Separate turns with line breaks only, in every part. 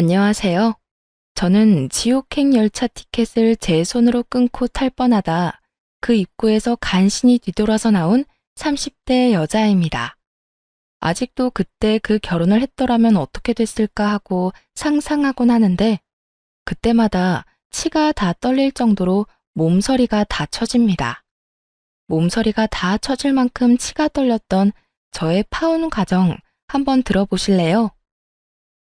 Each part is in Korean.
안녕하세요. 저는 지옥행 열차 티켓을 제 손으로 끊고 탈 뻔하다 그 입구에서 간신히 뒤돌아서 나온 30대 여자입니다. 아직도 그때 그 결혼을 했더라면 어떻게 됐을까 하고 상상하곤 하는데 그때마다 치가 다 떨릴 정도로 몸서리가 다 처집니다. 몸서리가 다 처질 만큼 치가 떨렸던 저의 파혼 과정 한번 들어보실래요?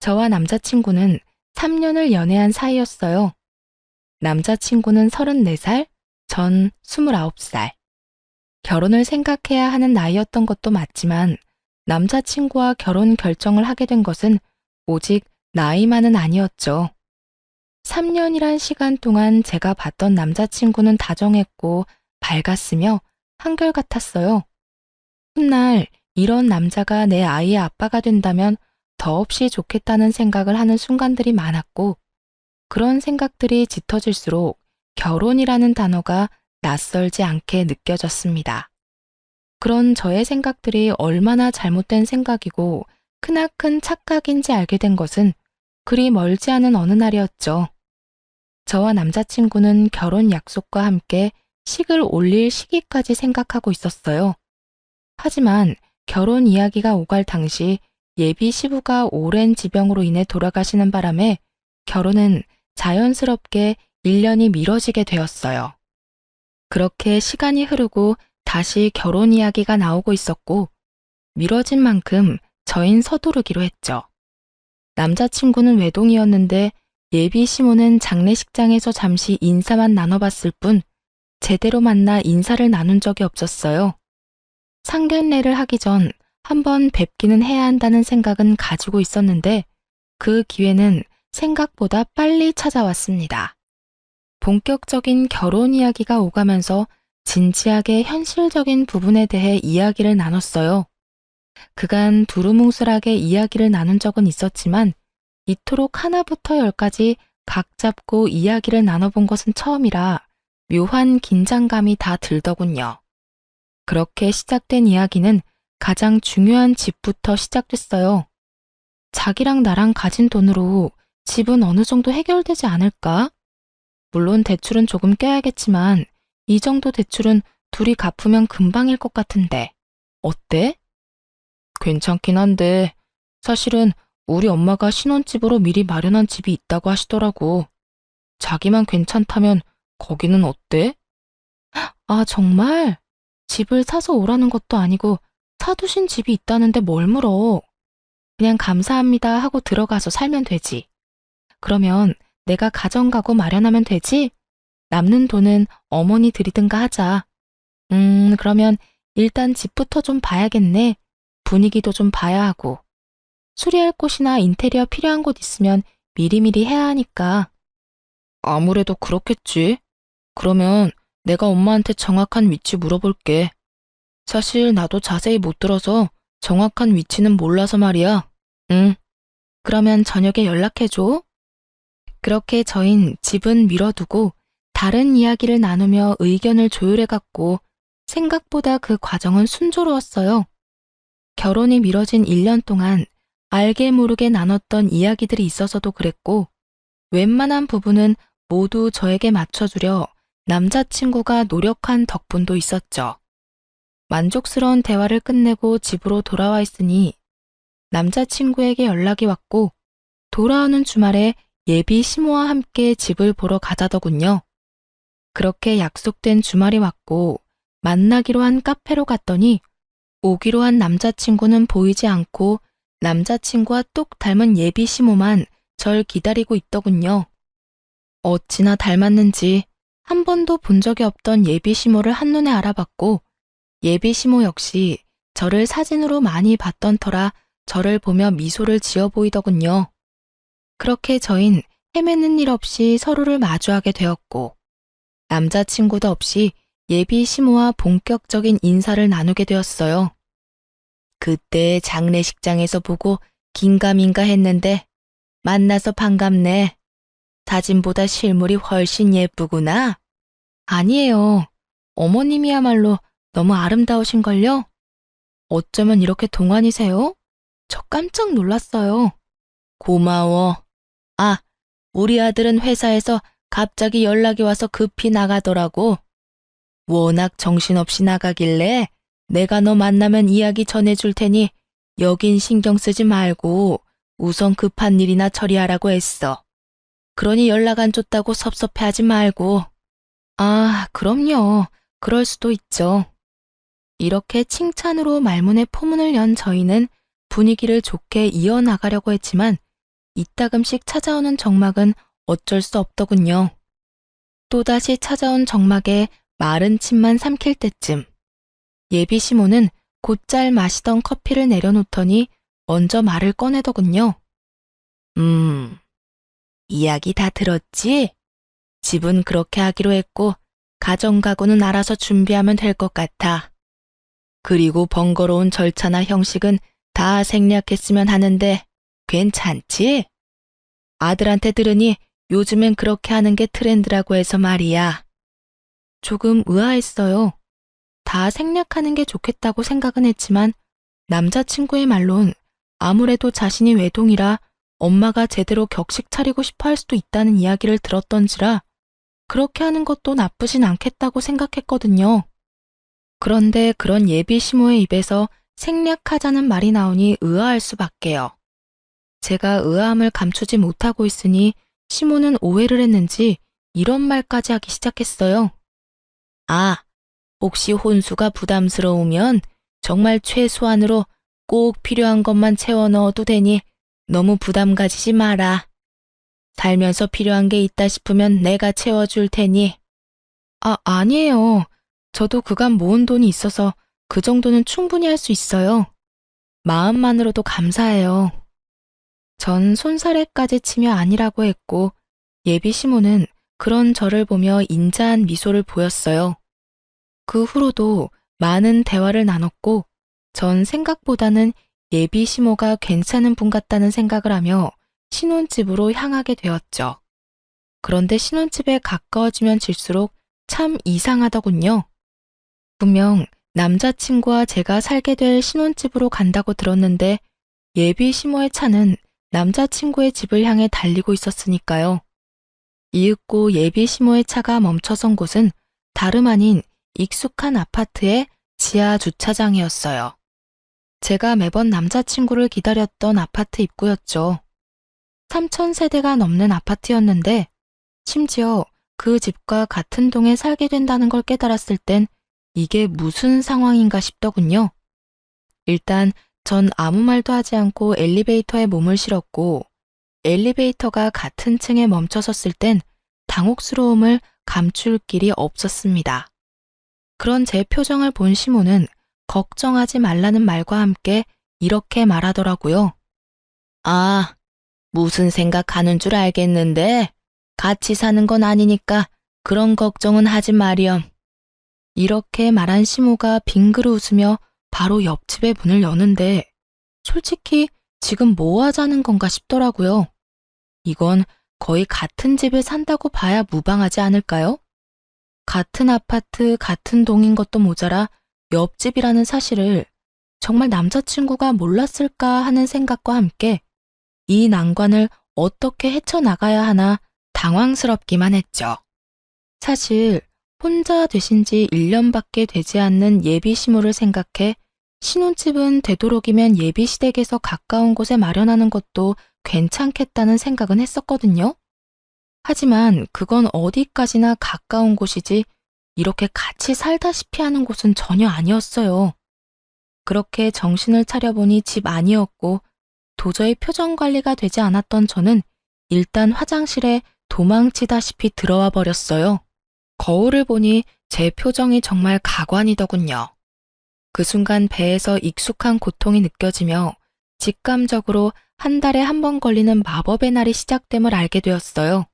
저와 남자친구는 3년을 연애한 사이였어요. 남자친구는 34살, 전 29살. 결혼을 생각해야 하는 나이였던 것도 맞지만 남자친구와 결혼 결정을 하게 된 것은 오직 나이만은 아니었죠. 3년이란 시간 동안 제가 봤던 남자친구는 다정했고 밝았으며 한결같았어요. 훗날 이런 남자가 내 아이의 아빠가 된다면 더없이 좋겠다는 생각을 하는 순간들이 많았고 그런 생각들이 짙어질수록 결혼이라는 단어가 낯설지 않게 느껴졌습니다. 그런 저의 생각들이 얼마나 잘못된 생각이고 크나큰 착각인지 알게 된 것은 그리 멀지 않은 어느 날이었죠. 저와 남자친구는 결혼 약속과 함께 식을 올릴 시기까지 생각하고 있었어요. 하지만 결혼 이야기가 오갈 당시 예비 시부가 오랜 지병으로 인해 돌아가시는 바람에 결혼은 자연스럽게 1년이 미뤄지게 되었어요. 그렇게 시간이 흐르고 다시 결혼 이야기가 나오고 있었고 미뤄진 만큼 저흰 서두르기로 했죠. 남자친구는 외동이었는데 예비 시모는 장례식장에서 잠시 인사만 나눠봤을 뿐 제대로 만나 인사를 나눈 적이 없었어요. 상견례를 하기 전 한번 뵙기는 해야 한다는 생각은 가지고 있었는데 그 기회는 생각보다 빨리 찾아왔습니다. 본격적인 결혼 이야기가 오가면서 진지하게 현실적인 부분에 대해 이야기를 나눴어요. 그간 두루뭉술하게 이야기를 나눈 적은 있었지만 이토록 하나부터 열까지 각 잡고 이야기를 나눠본 것은 처음이라 묘한 긴장감이 다 들더군요. 그렇게 시작된 이야기는 가장 중요한 집부터 시작됐어요. 자기랑 나랑 가진 돈으로 집은 어느 정도 해결되지 않을까? 물론 대출은 조금 껴야겠지만 이 정도 대출은 둘이 갚으면 금방일 것 같은데 어때? 괜찮긴 한데 사실은 우리 엄마가 신혼집으로 미리 마련한 집이 있다고 하시더라고. 자기만 괜찮다면 거기는 어때? 아, 정말? 집을 사서 오라는 것도 아니고 사두신 집이 있다는데 뭘 물어. 그냥 감사합니다 하고 들어가서 살면 되지. 그러면 내가 가정가구 마련하면 되지? 남는 돈은 어머니 드리든가 하자. 그러면 일단 집부터 좀 봐야겠네. 분위기도 좀 봐야 하고. 수리할 곳이나 인테리어 필요한 곳 있으면 미리미리 해야 하니까. 아무래도 그렇겠지. 그러면 내가 엄마한테 정확한 위치 물어볼게. 사실 나도 자세히 못 들어서 정확한 위치는 몰라서 말이야. 응. 그러면 저녁에 연락해줘. 그렇게 저흰 집은 미뤄두고 다른 이야기를 나누며 의견을 조율해갔고 생각보다 그 과정은 순조로웠어요. 결혼이 미뤄진 1년 동안 알게 모르게 나눴던 이야기들이 있어서도 그랬고 웬만한 부분은 모두 저에게 맞춰주려 남자친구가 노력한 덕분도 있었죠. 만족스러운 대화를 끝내고 집으로 돌아와 있으니 남자친구에게 연락이 왔고 돌아오는 주말에 예비 시모와 함께 집을 보러 가자더군요. 그렇게 약속된 주말이 왔고 만나기로 한 카페로 갔더니 오기로 한 남자친구는 보이지 않고 남자친구와 똑 닮은 예비 시모만 절 기다리고 있더군요. 어찌나 닮았는지 한 번도 본 적이 없던 예비 시모를 한눈에 알아봤고 예비 시모 역시 저를 사진으로 많이 봤던 터라 저를 보며 미소를 지어 보이더군요. 그렇게 저흰 헤매는 일 없이 서로를 마주하게 되었고 남자친구도 없이 예비 시모와 본격적인 인사를 나누게 되었어요. 그때 장례식장에서 보고 긴가민가 했는데 만나서 반갑네. 사진보다 실물이 훨씬 예쁘구나. 아니에요. 어머님이야말로 너무 아름다우신걸요? 어쩌면 이렇게 동안이세요? 저 깜짝 놀랐어요. 고마워. 아, 우리 아들은 회사에서 갑자기 연락이 와서 급히 나가더라고. 워낙 정신없이 나가길래 내가 너 만나면 이야기 전해줄 테니 여긴 신경 쓰지 말고 우선 급한 일이나 처리하라고 했어. 그러니 연락 안 줬다고 섭섭해하지 말고. 아, 그럼요. 그럴 수도 있죠. 이렇게 칭찬으로 말문에 포문을 연 저희는 분위기를 좋게 이어나가려고 했지만 이따금씩 찾아오는 정막은 어쩔 수 없더군요. 또다시 찾아온 정막에 마른 침만 삼킬 때쯤 예비 시모는 곧잘 마시던 커피를 내려놓더니 먼저 말을 꺼내더군요. 이야기 다 들었지? 집은 그렇게 하기로 했고 가정가구는 알아서 준비하면 될 것 같아. 그리고 번거로운 절차나 형식은 다 생략했으면 하는데 괜찮지? 아들한테 들으니 요즘엔 그렇게 하는 게 트렌드라고 해서 말이야. 조금 의아했어요. 다 생략하는 게 좋겠다고 생각은 했지만 남자친구의 말론 아무래도 자신이 외동이라 엄마가 제대로 격식 차리고 싶어 할 수도 있다는 이야기를 들었던지라 그렇게 하는 것도 나쁘진 않겠다고 생각했거든요. 그런데 그런 예비 시모의 입에서 생략하자는 말이 나오니 의아할 수밖에요. 제가 의아함을 감추지 못하고 있으니 시모는 오해를 했는지 이런 말까지 하기 시작했어요. 아, 혹시 혼수가 부담스러우면 정말 최소한으로 꼭 필요한 것만 채워 넣어도 되니 너무 부담 가지지 마라. 살면서 필요한 게 있다 싶으면 내가 채워줄 테니. 아니에요. 저도 그간 모은 돈이 있어서 그 정도는 충분히 할 수 있어요. 마음만으로도 감사해요. 전 손사래까지 치며 아니라고 했고 예비 시모는 그런 저를 보며 인자한 미소를 보였어요. 그 후로도 많은 대화를 나눴고 전 생각보다는 예비 시모가 괜찮은 분 같다는 생각을 하며 신혼집으로 향하게 되었죠. 그런데 신혼집에 가까워지면 질수록 참 이상하더군요. 분명 남자친구와 제가 살게 될 신혼집으로 간다고 들었는데 예비 시모의 차는 남자친구의 집을 향해 달리고 있었으니까요. 이윽고 예비 시모의 차가 멈춰선 곳은 다름 아닌 익숙한 아파트의 지하 주차장이었어요. 제가 매번 남자친구를 기다렸던 아파트 입구였죠. 3,000세대가 넘는 아파트였는데 심지어 그 집과 같은 동에 살게 된다는 걸 깨달았을 땐 이게 무슨 상황인가 싶더군요. 일단 전 아무 말도 하지 않고 엘리베이터에 몸을 실었고 엘리베이터가 같은 층에 멈춰섰을 땐 당혹스러움을 감출 길이 없었습니다. 그런 제 표정을 본 시모는 걱정하지 말라는 말과 함께 이렇게 말하더라고요. 아, 무슨 생각하는 줄 알겠는데 같이 사는 건 아니니까 그런 걱정은 하지 마렴. 이렇게 말한 시모가 빙그르 웃으며 바로 옆집의 문을 여는데 솔직히 지금 뭐 하자는 건가 싶더라고요. 이건 거의 같은 집에 산다고 봐야 무방하지 않을까요? 같은 아파트, 같은 동인 것도 모자라 옆집이라는 사실을 정말 남자친구가 몰랐을까 하는 생각과 함께 이 난관을 어떻게 헤쳐나가야 하나 당황스럽기만 했죠. 사실 혼자 되신 지 1년밖에 되지 않는 예비 시모를 생각해 신혼집은 되도록이면 예비 시댁에서 가까운 곳에 마련하는 것도 괜찮겠다는 생각은 했었거든요. 하지만 그건 어디까지나 가까운 곳이지 이렇게 같이 살다시피 하는 곳은 전혀 아니었어요. 그렇게 정신을 차려보니 집 아니었고 도저히 표정 관리가 되지 않았던 저는 일단 화장실에 도망치다시피 들어와 버렸어요. 거울을 보니 제 표정이 정말 가관이더군요. 그 순간 배에서 익숙한 고통이 느껴지며 직감적으로 한 달에 한 번 걸리는 마법의 날이 시작됨을 알게 되었어요.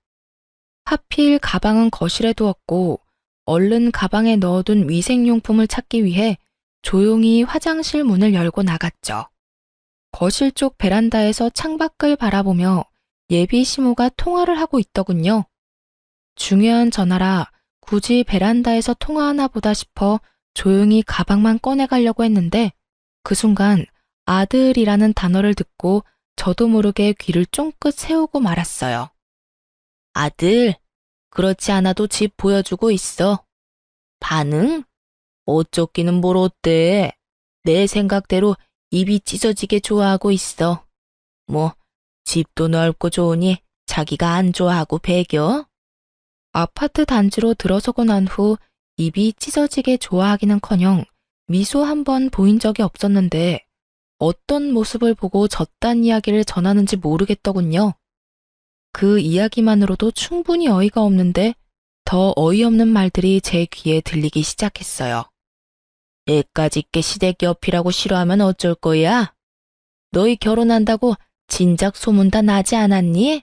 하필 가방은 거실에 두었고 얼른 가방에 넣어둔 위생용품을 찾기 위해 조용히 화장실 문을 열고 나갔죠. 거실 쪽 베란다에서 창밖을 바라보며 예비 시모가 통화를 하고 있더군요. 중요한 전화라 굳이 베란다에서 통화하나 보다 싶어 조용히 가방만 꺼내가려고 했는데 그 순간 아들이라는 단어를 듣고 저도 모르게 귀를 쫑긋 세우고 말았어요. 아들, 그렇지 않아도 집 보여주고 있어. 반응? 어쩌기는 뭘 어때? 내 생각대로 입이 찢어지게 좋아하고 있어. 뭐, 집도 넓고 좋으니 자기가 안 좋아하고 배겨? 아파트 단지로 들어서고 난 후 입이 찢어지게 좋아하기는커녕 미소 한 번 보인 적이 없었는데 어떤 모습을 보고 저딴 이야기를 전하는지 모르겠더군요. 그 이야기만으로도 충분히 어이가 없는데 더 어이없는 말들이 제 귀에 들리기 시작했어요. 애까지 게 시댁 옆이라고 싫어하면 어쩔 거야? 너희 결혼한다고 진작 소문 다 나지 않았니?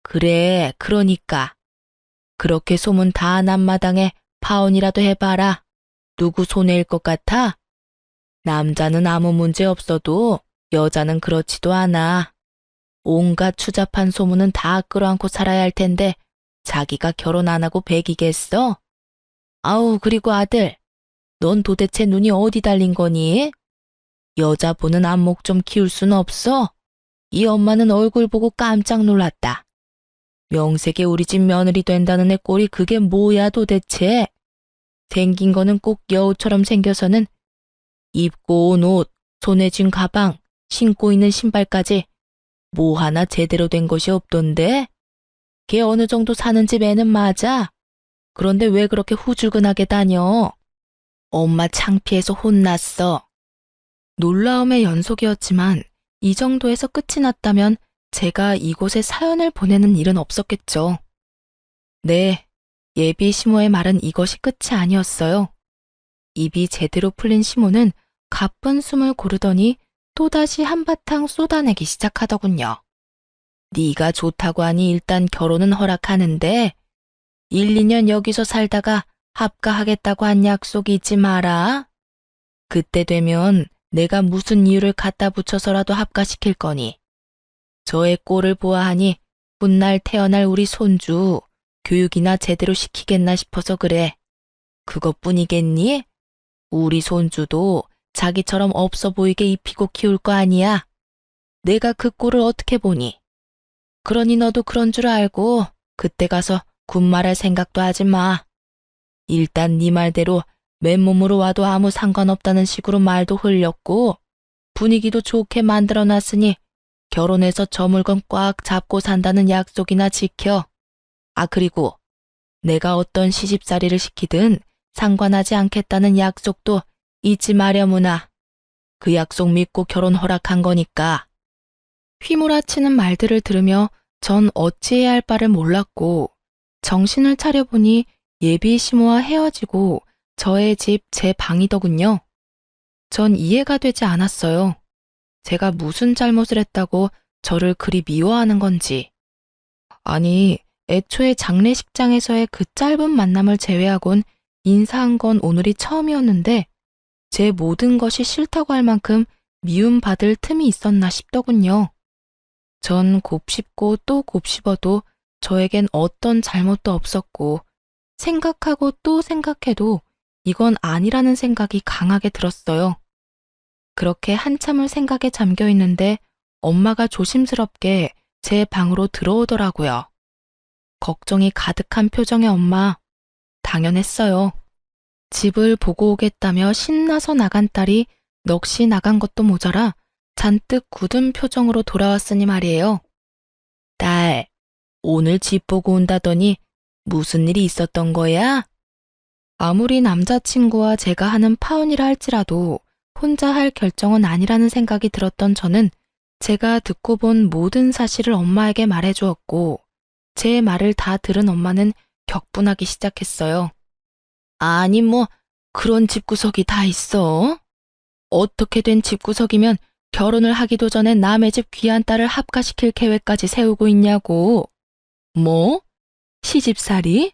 그래, 그러니까. 그렇게 소문 다 난 마당에 파혼이라도 해봐라. 누구 손해일 것 같아? 남자는 아무 문제 없어도 여자는 그렇지도 않아. 온갖 추잡한 소문은 다 끌어안고 살아야 할 텐데 자기가 결혼 안 하고 배기겠어? 아우, 그리고 아들, 넌 도대체 눈이 어디 달린 거니? 여자 보는 안목 좀 키울 순 없어? 이 엄마는 얼굴 보고 깜짝 놀랐다. 명색에 우리 집 며느리 된다는 애 꼴이 그게 뭐야 도대체? 생긴 거는 꼭 여우처럼 생겨서는 입고 온 옷, 손에 쥔 가방, 신고 있는 신발까지 뭐 하나 제대로 된 것이 없던데? 걔 어느 정도 사는 집 애는 맞아. 그런데 왜 그렇게 후줄근하게 다녀? 엄마 창피해서 혼났어. 놀라움의 연속이었지만 이 정도에서 끝이 났다면 제가 이곳에 사연을 보내는 일은 없었겠죠. 네, 예비 시모의 말은 이것이 끝이 아니었어요. 입이 제대로 풀린 시모는 가쁜 숨을 고르더니 또다시 한바탕 쏟아내기 시작하더군요. 네가 좋다고 하니 일단 결혼은 허락하는데 1, 2년 여기서 살다가 합가하겠다고 한 약속이 있지 마라. 그때 되면 내가 무슨 이유를 갖다 붙여서라도 합가시킬 거니. 저의 꼴을 보아하니 훗날 태어날 우리 손주 교육이나 제대로 시키겠나 싶어서 그래. 그것뿐이겠니? 우리 손주도 자기처럼 없어 보이게 입히고 키울 거 아니야. 내가 그 꼴을 어떻게 보니? 그러니 너도 그런 줄 알고 그때 가서 군말할 생각도 하지 마. 일단 네 말대로 맨몸으로 와도 아무 상관없다는 식으로 말도 흘렸고 분위기도 좋게 만들어놨으니 결혼해서 저 물건 꽉 잡고 산다는 약속이나 지켜. 아, 그리고 내가 어떤 시집살이를 시키든 상관하지 않겠다는 약속도 잊지 마려무나. 그 약속 믿고 결혼 허락한 거니까. 휘몰아치는 말들을 들으며 전 어찌해야 할 바를 몰랐고 정신을 차려보니 예비 시모와 헤어지고 저의 집 제 방이더군요. 전 이해가 되지 않았어요. 제가 무슨 잘못을 했다고 저를 그리 미워하는 건지. 아니, 애초에 장례식장에서의 그 짧은 만남을 제외하곤 인사한 건 오늘이 처음이었는데 제 모든 것이 싫다고 할 만큼 미움받을 틈이 있었나 싶더군요. 전 곱씹고 또 곱씹어도 저에겐 어떤 잘못도 없었고 생각하고 또 생각해도 이건 아니라는 생각이 강하게 들었어요. 그렇게 한참을 생각에 잠겨 있는데 엄마가 조심스럽게 제 방으로 들어오더라고요. 걱정이 가득한 표정의 엄마. 당연했어요. 집을 보고 오겠다며 신나서 나간 딸이 넋이 나간 것도 모자라 잔뜩 굳은 표정으로 돌아왔으니 말이에요. 딸, 오늘 집 보고 온다더니 무슨 일이 있었던 거야? 아무리 남자친구와 제가 하는 파혼이라 할지라도 혼자 할 결정은 아니라는 생각이 들었던 저는 제가 듣고 본 모든 사실을 엄마에게 말해주었고 제 말을 다 들은 엄마는 격분하기 시작했어요. 아니 뭐 그런 집구석이 다 있어? 어떻게 된 집구석이면 결혼을 하기도 전에 남의 집 귀한 딸을 합가시킬 계획까지 세우고 있냐고. 뭐? 시집살이?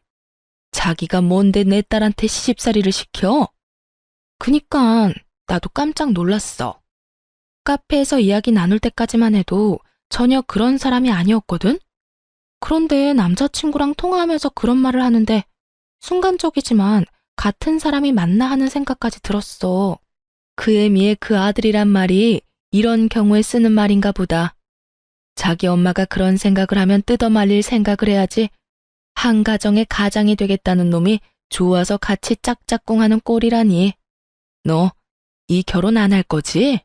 자기가 뭔데 내 딸한테 시집살이를 시켜? 그니깐 나도 깜짝 놀랐어. 카페에서 이야기 나눌 때까지만 해도 전혀 그런 사람이 아니었거든? 그런데 남자친구랑 통화하면서 그런 말을 하는데 순간적이지만 같은 사람이 맞나 하는 생각까지 들었어. 그 애미의 그 아들이란 말이 이런 경우에 쓰는 말인가 보다. 자기 엄마가 그런 생각을 하면 뜯어말릴 생각을 해야지. 한 가정의 가장이 되겠다는 놈이 좋아서 같이 짝짝꿍하는 꼴이라니. 너 이 결혼 안 할 거지?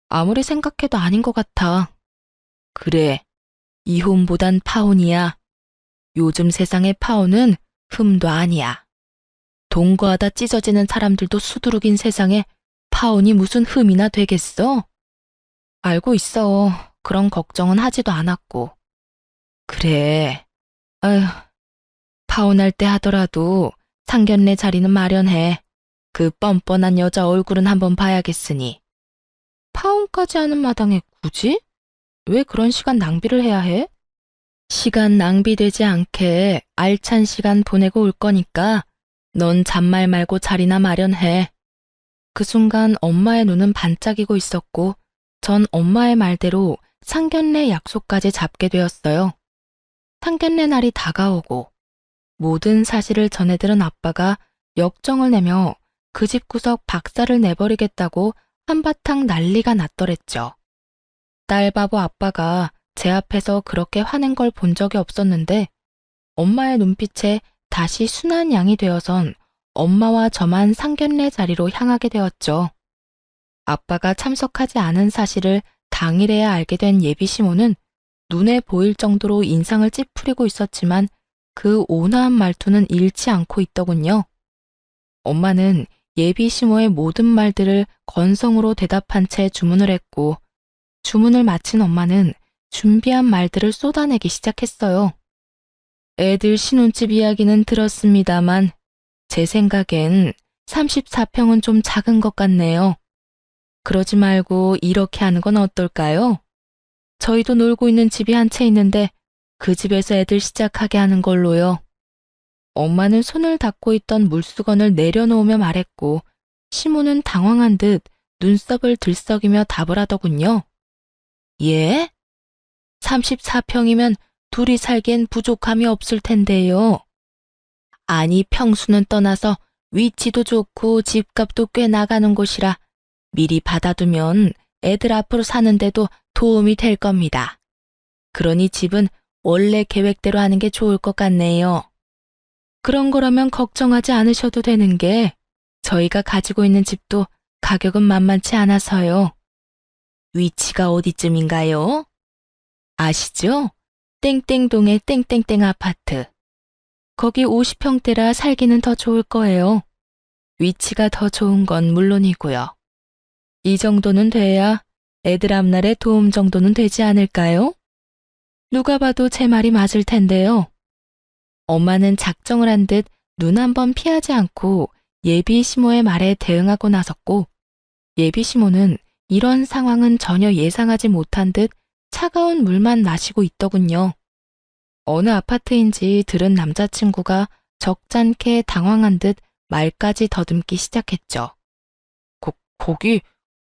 아무리 생각해도 아닌 것 같아. 그래, 이혼보단 파혼이야. 요즘 세상의 파혼은 흠도 아니야. 동거하다 찢어지는 사람들도 수두룩인 세상에 파혼이 무슨 흠이나 되겠어? 알고 있어. 그런 걱정은 하지도 않았고. 그래. 아휴, 파혼할 때 하더라도 상견례 자리는 마련해. 그 뻔뻔한 여자 얼굴은 한번 봐야겠으니. 파혼까지 하는 마당에 굳이? 왜 그런 시간 낭비를 해야 해? 시간 낭비되지 않게 알찬 시간 보내고 올 거니까 넌 잔말 말고 자리나 마련해. 그 순간 엄마의 눈은 반짝이고 있었고 전 엄마의 말대로 상견례 약속까지 잡게 되었어요. 상견례 날이 다가오고 모든 사실을 전해들은 아빠가 역정을 내며 그 집구석 박살을 내버리겠다고 한바탕 난리가 났더랬죠. 딸바보 아빠가 제 앞에서 그렇게 화낸 걸 본 적이 없었는데 엄마의 눈빛에 다시 순한 양이 되어선 엄마와 저만 상견례 자리로 향하게 되었죠. 아빠가 참석하지 않은 사실을 당일에야 알게 된 예비 시모는 눈에 보일 정도로 인상을 찌푸리고 있었지만 그 온화한 말투는 잃지 않고 있더군요. 엄마는 예비 시모의 모든 말들을 건성으로 대답한 채 주문을 했고 주문을 마친 엄마는 준비한 말들을 쏟아내기 시작했어요. 애들 신혼집 이야기는 들었습니다만 제 생각엔 34평은 좀 작은 것 같네요. 그러지 말고 이렇게 하는 건 어떨까요? 저희도 놀고 있는 집이 한 채 있는데 그 집에서 애들 시작하게 하는 걸로요. 엄마는 손을 닦고 있던 물수건을 내려놓으며 말했고 시모는 당황한 듯 눈썹을 들썩이며 답을 하더군요. 예? 34평이면 둘이 살기엔 부족함이 없을 텐데요. 아니 평수는 떠나서 위치도 좋고 집값도 꽤 나가는 곳이라 미리 받아두면 애들 앞으로 사는데도 도움이 될 겁니다. 그러니 집은 원래 계획대로 하는 게 좋을 것 같네요. 그런 거라면 걱정하지 않으셔도 되는 게 저희가 가지고 있는 집도 가격은 만만치 않아서요. 위치가 어디쯤인가요? 아시죠? 땡땡동의 땡땡땡 아파트. 거기 50평대라 살기는 더 좋을 거예요. 위치가 더 좋은 건 물론이고요. 이 정도는 돼야 애들 앞날에 도움 정도는 되지 않을까요? 누가 봐도 제 말이 맞을 텐데요. 엄마는 작정을 한 듯 눈 한 번 피하지 않고 예비 시모의 말에 대응하고 나섰고 예비 시모는 이런 상황은 전혀 예상하지 못한 듯 차가운 물만 마시고 있더군요. 어느 아파트인지 들은 남자친구가 적잖게 당황한 듯 말까지 더듬기 시작했죠. 거기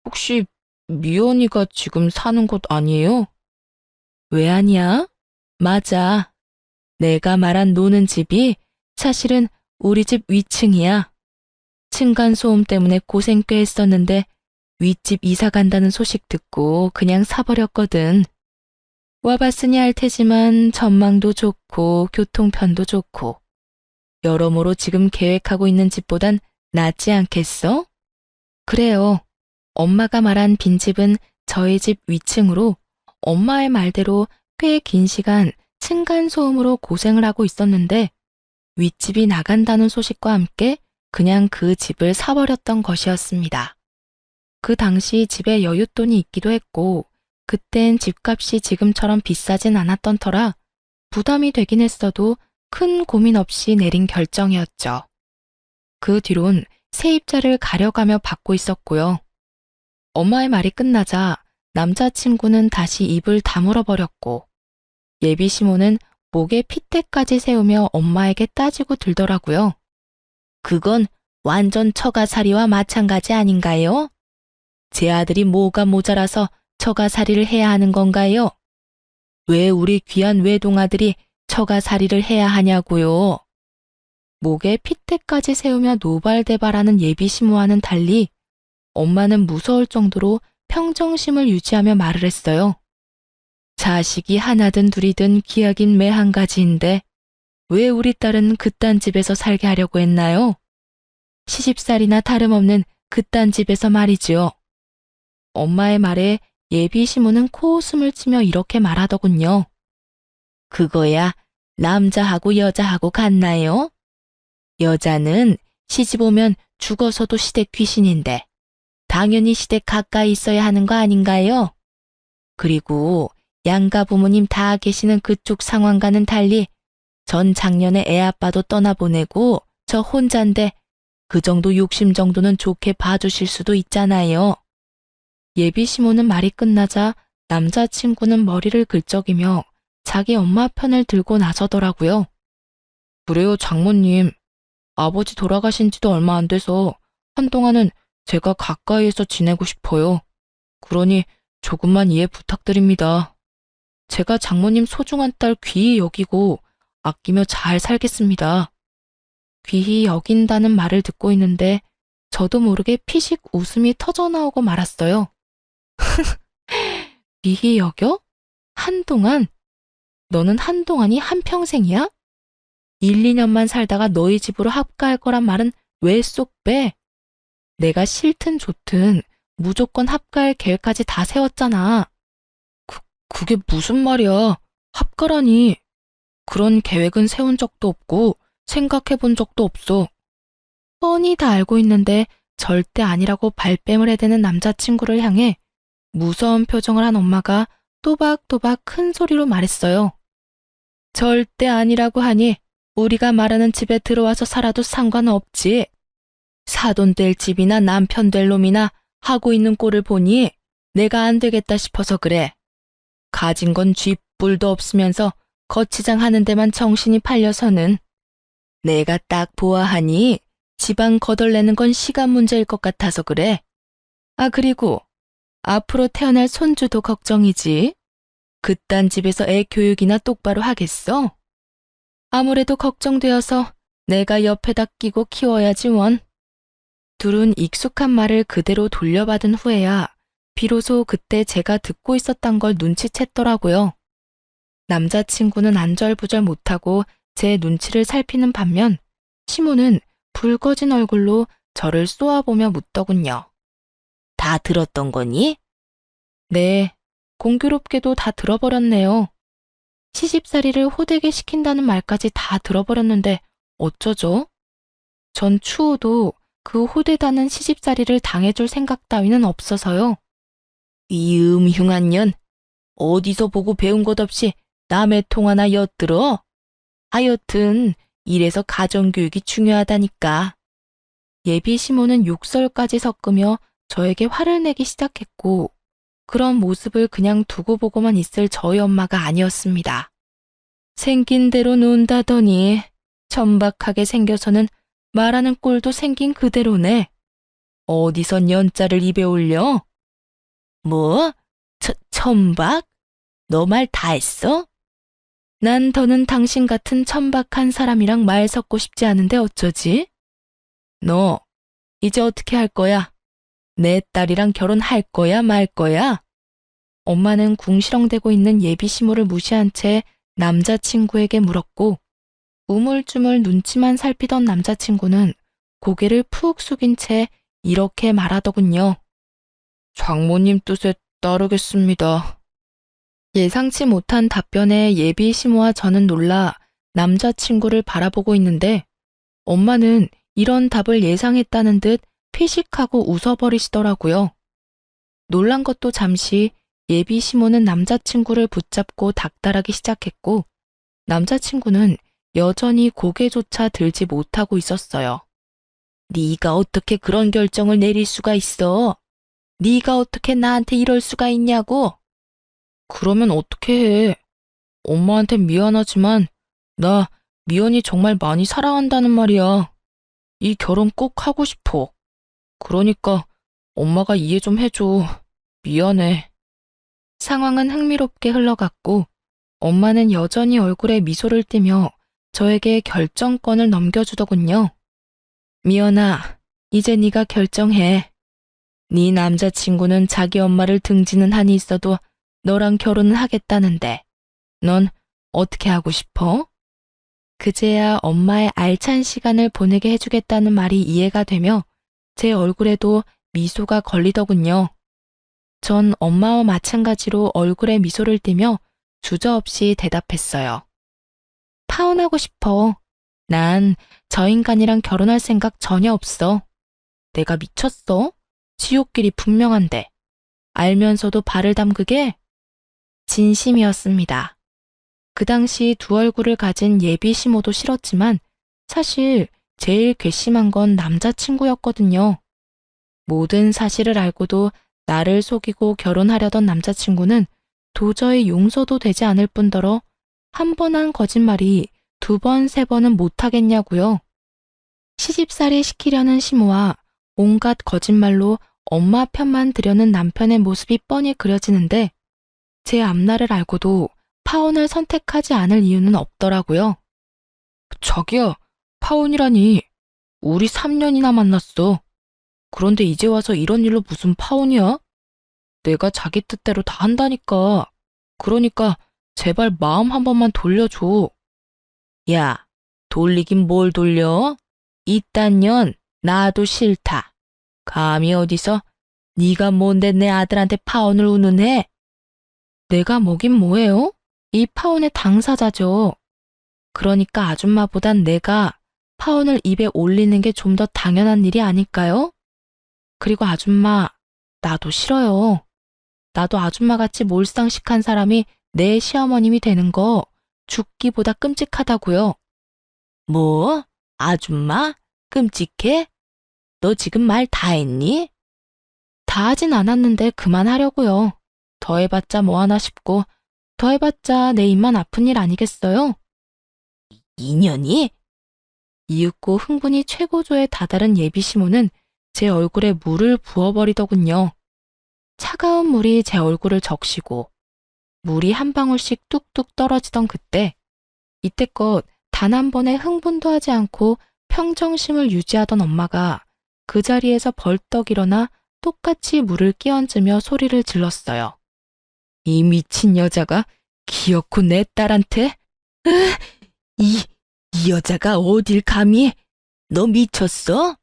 혹시 미연이가 지금 사는 곳 아니에요? 왜 아니야? 맞아. 내가 말한 노는 집이 사실은 우리 집 위층이야. 층간소음 때문에 고생 꽤 했었는데 윗집 이사 간다는 소식 듣고 그냥 사버렸거든. 와봤으니 알 테지만 전망도 좋고 교통편도 좋고 여러모로 지금 계획하고 있는 집보단 낫지 않겠어? 그래요. 엄마가 말한 빈집은 저희 집 위층으로 엄마의 말대로 꽤 긴 시간 층간소음으로 고생을 하고 있었는데 윗집이 나간다는 소식과 함께 그냥 그 집을 사버렸던 것이었습니다. 그 당시 집에 여윳돈이 있기도 했고 그땐 집값이 지금처럼 비싸진 않았던 터라 부담이 되긴 했어도 큰 고민 없이 내린 결정이었죠. 그 뒤론 세입자를 가려가며 받고 있었고요. 엄마의 말이 끝나자 남자친구는 다시 입을 다물어 버렸고 예비 시모는 목에 핏대까지 세우며 엄마에게 따지고 들더라고요. 그건 완전 처가살이와 마찬가지 아닌가요? 제 아들이 뭐가 모자라서 처가살이를 해야 하는 건가요? 왜 우리 귀한 외동아들이 처가살이를 해야 하냐고요? 목에 핏대까지 세우며 노발대발하는 예비 시모와는 달리 엄마는 무서울 정도로 평정심을 유지하며 말을 했어요. 자식이 하나든 둘이든 기약인 매 한 가지인데 왜 우리 딸은 그딴 집에서 살게 하려고 했나요? 시집살이나 다름없는 그딴 집에서 말이지요. 엄마의 말에 예비 시모는 코웃음을 치며 이렇게 말하더군요. 그거야 남자하고 여자하고 같나요? 여자는 시집 오면 죽어서도 시댁 귀신인데 당연히 시댁 가까이 있어야 하는 거 아닌가요? 그리고 양가 부모님 다 계시는 그쪽 상황과는 달리 전 작년에 애아빠도 떠나보내고 저 혼잔데 그 정도 욕심 정도는 좋게 봐주실 수도 있잖아요. 예비 시모는 말이 끝나자 남자친구는 머리를 긁적이며 자기 엄마 편을 들고 나서더라고요. 그래요, 장모님. 아버지 돌아가신 지도 얼마 안 돼서 한동안은 제가 가까이에서 지내고 싶어요. 그러니 조금만 이해 부탁드립니다. 제가 장모님 소중한 딸 귀히 여기고 아끼며 잘 살겠습니다. 귀히 여긴다는 말을 듣고 있는데 저도 모르게 피식 웃음이 터져나오고 말았어요. 귀히 여겨? 한동안? 너는 한동안이 한평생이야? 1, 2년만 살다가 너희 집으로 합가할 거란 말은 왜 쏙 빼? 내가 싫든 좋든 무조건 합가할 계획까지 다 세웠잖아. 그게 무슨 말이야? 합가라니. 그런 계획은 세운 적도 없고 생각해 본 적도 없어. 뻔히 다 알고 있는데 절대 아니라고 발뺌을 해대는 남자친구를 향해 무서운 표정을 한 엄마가 또박또박 큰 소리로 말했어요. 절대 아니라고 하니 우리가 말하는 집에 들어와서 살아도 상관없지. 사돈 될 집이나 남편 될 놈이나 하고 있는 꼴을 보니 내가 안 되겠다 싶어서 그래. 가진 건 쥐뿔도 없으면서 거치장 하는 데만 정신이 팔려서는 내가 딱 보아하니 지방 거덜내는 건 시간 문제일 것 같아서 그래. 아, 그리고 앞으로 태어날 손주도 걱정이지. 그딴 집에서 애 교육이나 똑바로 하겠어? 아무래도 걱정되어서 내가 옆에다 끼고 키워야지 원. 둘은 익숙한 말을 그대로 돌려받은 후에야 비로소 그때 제가 듣고 있었던 걸 눈치챘더라고요. 남자친구는 안절부절 못하고 제 눈치를 살피는 반면 시모는 붉어진 얼굴로 저를 쏘아보며 묻더군요. 다 들었던 거니? 네, 공교롭게도 다 들어버렸네요. 시집살이를 호되게 시킨다는 말까지 다 들어버렸는데 어쩌죠? 전 추후도 그 호되다는 시집살이를 당해줄 생각 따위는 없어서요. 이 음흉한 년, 어디서 보고 배운 것 없이 남의 통 하나 엿들어? 하여튼 이래서 가정교육이 중요하다니까. 예비 시모는 욕설까지 섞으며 저에게 화를 내기 시작했고 그런 모습을 그냥 두고 보고만 있을 저희 엄마가 아니었습니다. 생긴 대로 논다더니 천박하게 생겨서는 말하는 꼴도 생긴 그대로네. 어디선 연자를 입에 올려? 뭐? 천박? 너 말 다 했어? 난 더는 당신 같은 천박한 사람이랑 말 섞고 싶지 않은데 어쩌지? 너 이제 어떻게 할 거야? 내 딸이랑 결혼할 거야 말 거야? 엄마는 궁시렁대고 있는 예비 시모를 무시한 채 남자친구에게 물었고 우물쭈물 눈치만 살피던 남자친구는 고개를 푹 숙인 채 이렇게 말하더군요. 장모님 뜻에 따르겠습니다. 예상치 못한 답변에 예비 시모와 저는 놀라 남자친구를 바라보고 있는데 엄마는 이런 답을 예상했다는 듯 피식하고 웃어버리시더라고요. 놀란 것도 잠시 예비 시모는 남자친구를 붙잡고 닥달하기 시작했고 남자친구는 여전히 고개조차 들지 못하고 있었어요. 네가 어떻게 그런 결정을 내릴 수가 있어? 네가 어떻게 나한테 이럴 수가 있냐고? 그러면 어떻게 해? 엄마한텐 미안하지만 나 미연이 정말 많이 사랑한다는 말이야. 이 결혼 꼭 하고 싶어. 그러니까 엄마가 이해 좀 해줘. 미안해. 상황은 흥미롭게 흘러갔고 엄마는 여전히 얼굴에 미소를 띠며 저에게 결정권을 넘겨주더군요. 미연아, 이제 네가 결정해. 네 남자친구는 자기 엄마를 등지는 한이 있어도 너랑 결혼은 하겠다는데 넌 어떻게 하고 싶어? 그제야 엄마의 알찬 시간을 보내게 해주겠다는 말이 이해가 되며 제 얼굴에도 미소가 걸리더군요. 전 엄마와 마찬가지로 얼굴에 미소를 띠며 주저없이 대답했어요. 파혼하고 싶어. 난 저 인간이랑 결혼할 생각 전혀 없어. 내가 미쳤어? 지옥길이 분명한데. 알면서도 발을 담그게? 진심이었습니다. 그 당시 두 얼굴을 가진 예비 시모도 싫었지만 사실 제일 괘씸한 건 남자친구였거든요. 모든 사실을 알고도 나를 속이고 결혼하려던 남자친구는 도저히 용서도 되지 않을 뿐더러 한 번 한 거짓말이 두 번, 세 번은 못하겠냐고요. 시집살이 시키려는 시모와 온갖 거짓말로 엄마 편만 들여는 남편의 모습이 뻔히 그려지는데 제 앞날을 알고도 파혼을 선택하지 않을 이유는 없더라고요. 자기야, 파혼이라니. 우리 3년이나 만났어. 그런데 이제 와서 이런 일로 무슨 파혼이야? 내가 자기 뜻대로 다 한다니까. 그러니까 제발 마음 한 번만 돌려줘. 야, 돌리긴 뭘 돌려? 이딴 년 나도 싫다. 감히 어디서 네가 뭔데 내 아들한테 파혼을 운운해? 내가 뭐긴 뭐예요? 이 파혼의 당사자죠. 그러니까 아줌마보단 내가 파혼을 입에 올리는 게 좀 더 당연한 일이 아닐까요? 그리고 아줌마, 나도 싫어요. 나도 아줌마같이 몰상식한 사람이 내 시어머님이 되는 거 죽기보다 끔찍하다고요. 뭐? 아줌마? 끔찍해? 너 지금 말 다 했니? 다 하진 않았는데 그만하려고요. 더 해봤자 뭐하나 싶고 더 해봤자 내 입만 아픈 일 아니겠어요? 인연이? 이윽고 흥분이 최고조에 다다른 예비 시모는 제 얼굴에 물을 부어버리더군요. 차가운 물이 제 얼굴을 적시고 물이 한 방울씩 뚝뚝 떨어지던 그때 이때껏 단 한 번의 흥분도 하지 않고 평정심을 유지하던 엄마가 그 자리에서 벌떡 일어나 똑같이 물을 끼얹으며 소리를 질렀어요. 이 미친 여자가 기어코 내 딸한테? 이 여자가 어딜 감히? 너 미쳤어?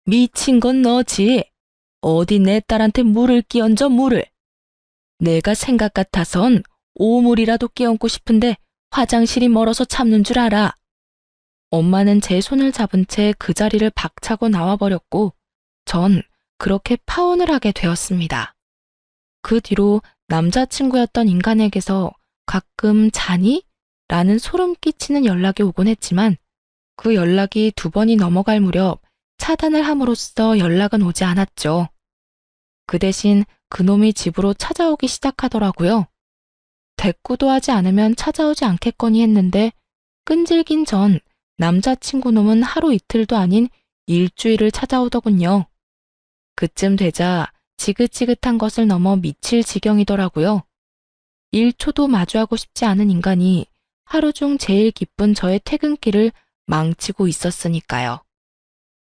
미친 건 너지. 어디 내 딸한테 물을 끼얹어 물을. 내가 생각 같아선 오물이라도 끼얹고 싶은데 화장실이 멀어서 참는 줄 알아. 엄마는 제 손을 잡은 채 그 자리를 박차고 나와버렸고 전 그렇게 파혼을 하게 되었습니다. 그 뒤로 남자친구였던 인간에게서 가끔 자니? 라는 소름 끼치는 연락이 오곤 했지만 그 연락이 2번이 넘어갈 무렵 차단을 함으로써 연락은 오지 않았죠. 그 대신 그놈이 집으로 찾아오기 시작하더라고요. 대꾸도 하지 않으면 찾아오지 않겠거니 했는데 끈질긴 전 남자친구 놈은 하루 이틀도 아닌 일주일을 찾아오더군요. 그쯤 되자 지긋지긋한 것을 넘어 미칠 지경이더라고요. 1초도 마주하고 싶지 않은 인간이 하루 중 제일 기쁜 저의 퇴근길을 망치고 있었으니까요.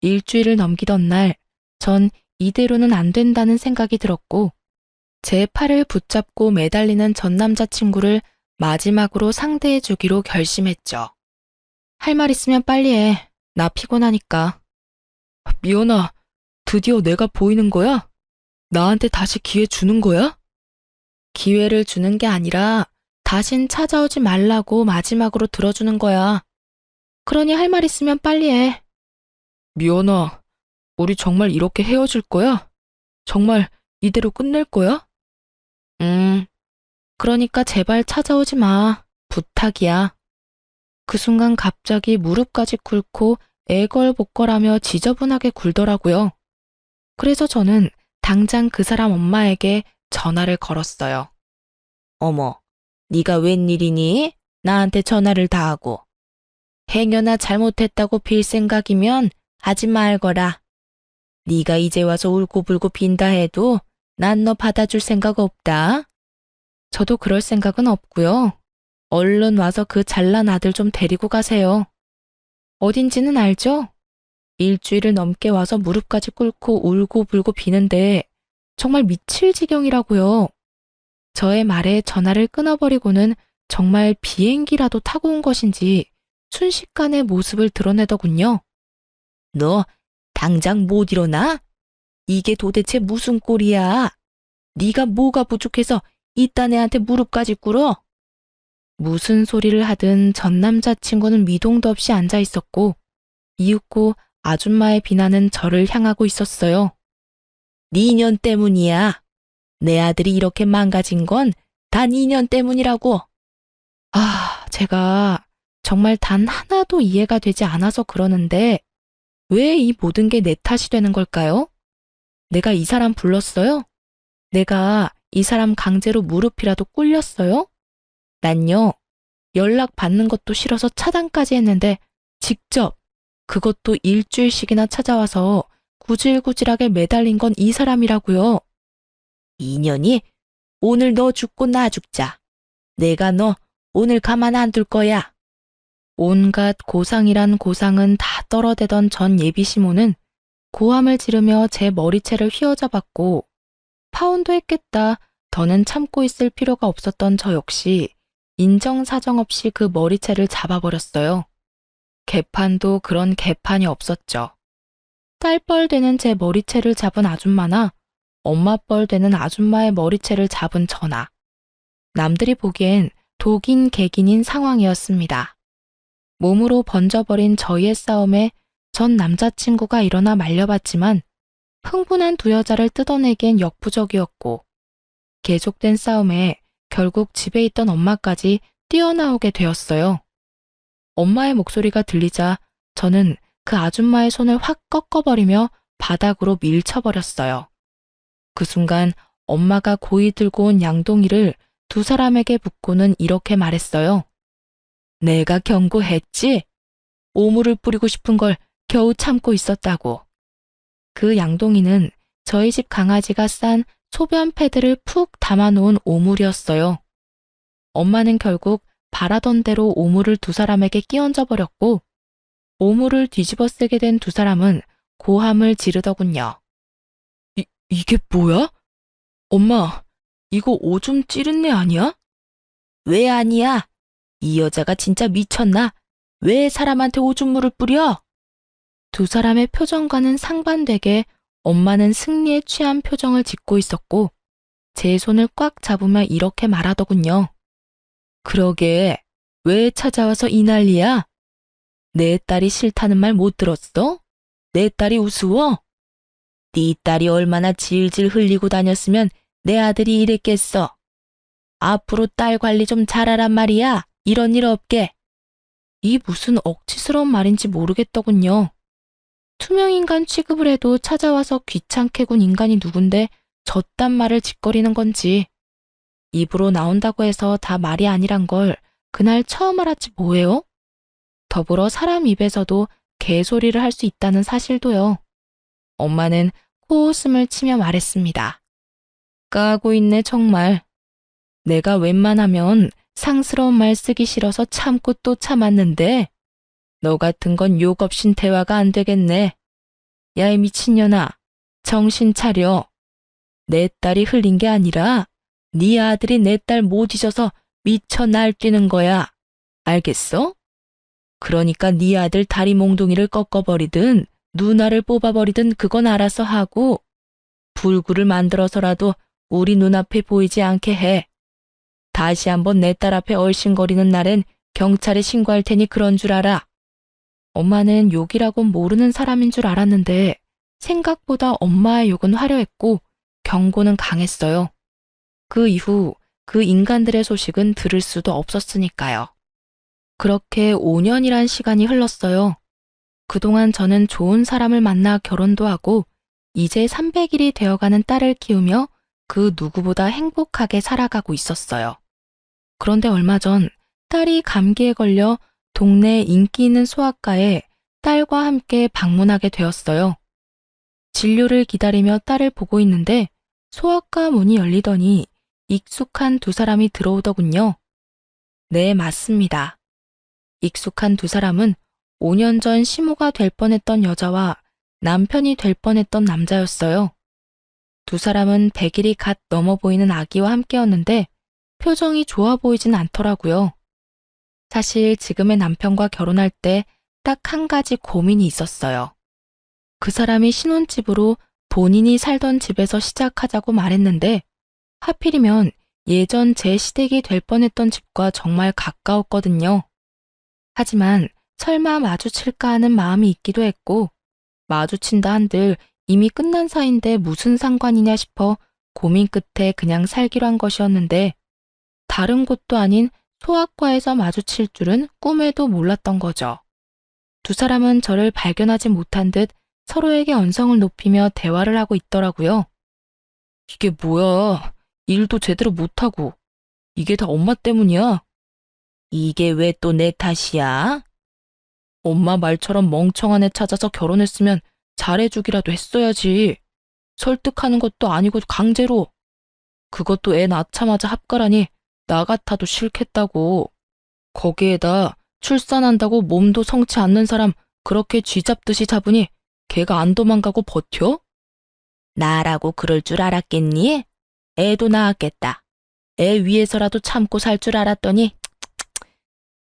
일주일을 넘기던 날, 전 이대로는 안 된다는 생각이 들었고, 제 팔을 붙잡고 매달리는 전 남자친구를 마지막으로 상대해 주기로 결심했죠. 할 말 있으면 빨리 해. 나 피곤하니까. 미연아, 드디어 내가 보이는 거야? 나한테 다시 기회 주는 거야? 기회를 주는 게 아니라 다신 찾아오지 말라고 마지막으로 들어주는 거야. 그러니 할 말 있으면 빨리 해. 미연아, 우리 정말 이렇게 헤어질 거야? 정말 이대로 끝낼 거야? 그러니까 제발 찾아오지 마. 부탁이야. 그 순간 갑자기 무릎까지 꿇고 애걸복걸하며 지저분하게 굴더라고요. 그래서 저는 당장 그 사람 엄마에게 전화를 걸었어요. 어머, 네가 웬일이니? 나한테 전화를 다 하고. 행여나 잘못했다고 빌 생각이면 하지 말거라. 네가 이제 와서 울고불고 빈다 해도 난 너 받아줄 생각 없다. 저도 그럴 생각은 없고요. 얼른 와서 그 잘난 아들 좀 데리고 가세요. 어딘지는 알죠? 일주일을 넘게 와서 무릎까지 꿇고 울고불고 비는데 정말 미칠 지경이라고요. 저의 말에 전화를 끊어버리고는 정말 비행기라도 타고 온 것인지 순식간에 모습을 드러내더군요. 너 당장 못 일어나? 이게 도대체 무슨 꼴이야? 네가 뭐가 부족해서 이딴 애한테 무릎까지 꿇어? 무슨 소리를 하든 전 남자친구는 미동도 없이 앉아 있었고 이윽고 아줌마의 비난은 저를 향하고 있었어요. 네 년 때문이야. 내 아들이 이렇게 망가진 건 다 네 년 때문이라고. 제가 정말 단 하나도 이해가 되지 않아서 그러는데 왜 이 모든 게 내 탓이 되는 걸까요? 내가 이 사람 불렀어요? 내가 이 사람 강제로 무릎이라도 꿇렸어요? 난요, 연락 받는 것도 싫어서 차단까지 했는데 직접 그것도 일주일씩이나 찾아와서 구질구질하게 매달린 건 이 사람이라고요. 인연이 오늘 너 죽고 나 죽자. 내가 너 오늘 가만 안 둘 거야. 온갖 고상이란 고상은 다 떨어대던 전 예비시모는 고함을 지르며 제 머리채를 휘어잡았고 파혼도 했겠다. 더는 참고 있을 필요가 없었던 저 역시 인정사정 없이 그 머리채를 잡아버렸어요. 개판도 그런 개판이 없었죠. 딸뻘 되는 제 머리채를 잡은 아줌마나 엄마뻘 되는 아줌마의 머리채를 잡은 저나 남들이 보기엔 독인 객인인 상황이었습니다. 몸으로 번져버린 저희의 싸움에 전 남자친구가 일어나 말려봤지만 흥분한 두 여자를 뜯어내기엔 역부족이었고 계속된 싸움에 결국 집에 있던 엄마까지 뛰어나오게 되었어요. 엄마의 목소리가 들리자 저는 그 아줌마의 손을 확 꺾어버리며 바닥으로 밀쳐버렸어요. 그 순간 엄마가 고이 들고 온 양동이를 두 사람에게 붓고는 이렇게 말했어요. 내가 경고했지? 오물을 뿌리고 싶은 걸 겨우 참고 있었다고. 그 양동이는 저희 집 강아지가 싼 소변 패드를 푹 담아놓은 오물이었어요. 엄마는 결국 바라던 대로 오물을 두 사람에게 끼얹어 버렸고 오물을 뒤집어 쓰게 된 두 사람은 고함을 지르더군요. 이게 뭐야? 엄마, 이거 오줌 찌른 내 아니야? 왜 아니야? 이 여자가 진짜 미쳤나? 왜 사람한테 오줌물을 뿌려? 두 사람의 표정과는 상반되게 엄마는 승리에 취한 표정을 짓고 있었고 제 손을 꽉 잡으며 이렇게 말하더군요. 그러게, 왜 찾아와서 이 난리야? 내 딸이 싫다는 말 못 들었어? 내 딸이 우스워? 네 딸이 얼마나 질질 흘리고 다녔으면 내 아들이 이랬겠어. 앞으로 딸 관리 좀 잘하란 말이야. 이런 일 없게. 이 무슨 억지스러운 말인지 모르겠더군요. 투명인간 취급을 해도 찾아와서 귀찮게 군 인간이 누군데 저딴 말을 짓거리는 건지. 입으로 나온다고 해서 다 말이 아니란 걸 그날 처음 알았지 뭐예요? 더불어 사람 입에서도 개소리를 할 수 있다는 사실도요. 엄마는 코웃음을 치며 말했습니다. 까고 있네 정말. 내가 웬만하면 상스러운 말 쓰기 싫어서 참고 또 참았는데 너 같은 건 욕 없인 대화가 안 되겠네. 야, 이 미친년아, 정신 차려. 내 딸이 흘린 게 아니라 네 아들이 내 딸 못 잊어서 미쳐 날뛰는 거야. 알겠어? 그러니까 네 아들 다리 몽둥이를 꺾어버리든 누나를 뽑아버리든 그건 알아서 하고 불구를 만들어서라도 우리 눈앞에 보이지 않게 해. 다시 한번 내 딸 앞에 얼씬거리는 날엔 경찰에 신고할 테니 그런 줄 알아. 엄마는 욕이라고 모르는 사람인 줄 알았는데 생각보다 엄마의 욕은 화려했고 경고는 강했어요. 그 이후 그 인간들의 소식은 들을 수도 없었으니까요. 그렇게 5년이란 시간이 흘렀어요. 그동안 저는 좋은 사람을 만나 결혼도 하고 이제 300일이 되어가는 딸을 키우며 그 누구보다 행복하게 살아가고 있었어요. 그런데 얼마 전 딸이 감기에 걸려 동네 인기 있는 소아과에 딸과 함께 방문하게 되었어요. 진료를 기다리며 딸을 보고 있는데 소아과 문이 열리더니 익숙한 두 사람이 들어오더군요. 네, 맞습니다. 익숙한 두 사람은 5년 전 시모가 될 뻔했던 여자와 남편이 될 뻔했던 남자였어요. 두 사람은 100일이 갓 넘어 보이는 아기와 함께였는데 표정이 좋아 보이진 않더라고요. 사실 지금의 남편과 결혼할 때 딱 한 가지 고민이 있었어요. 그 사람이 신혼집으로 본인이 살던 집에서 시작하자고 말했는데 하필이면 예전 제 시댁이 될 뻔했던 집과 정말 가까웠거든요. 하지만 설마 마주칠까 하는 마음이 있기도 했고 마주친다 한들 이미 끝난 사이인데 무슨 상관이냐 싶어 고민 끝에 그냥 살기로 한 것이었는데 다른 곳도 아닌 소아과에서 마주칠 줄은 꿈에도 몰랐던 거죠. 두 사람은 저를 발견하지 못한 듯 서로에게 언성을 높이며 대화를 하고 있더라고요. 이게 뭐야? 일도 제대로 못하고. 이게 다 엄마 때문이야. 이게 왜 또 내 탓이야? 엄마 말처럼 멍청한 애 찾아서 결혼했으면 잘해주기라도 했어야지. 설득하는 것도 아니고 강제로. 그것도 애 낳자마자 합가라니 나 같아도 싫겠다고. 거기에다 출산한다고 몸도 성치 않는 사람 그렇게 쥐잡듯이 잡으니 걔가 안 도망가고 버텨? 나라고 그럴 줄 알았겠니? 애도 낳았겠다. 애 위해서라도 참고 살 줄 알았더니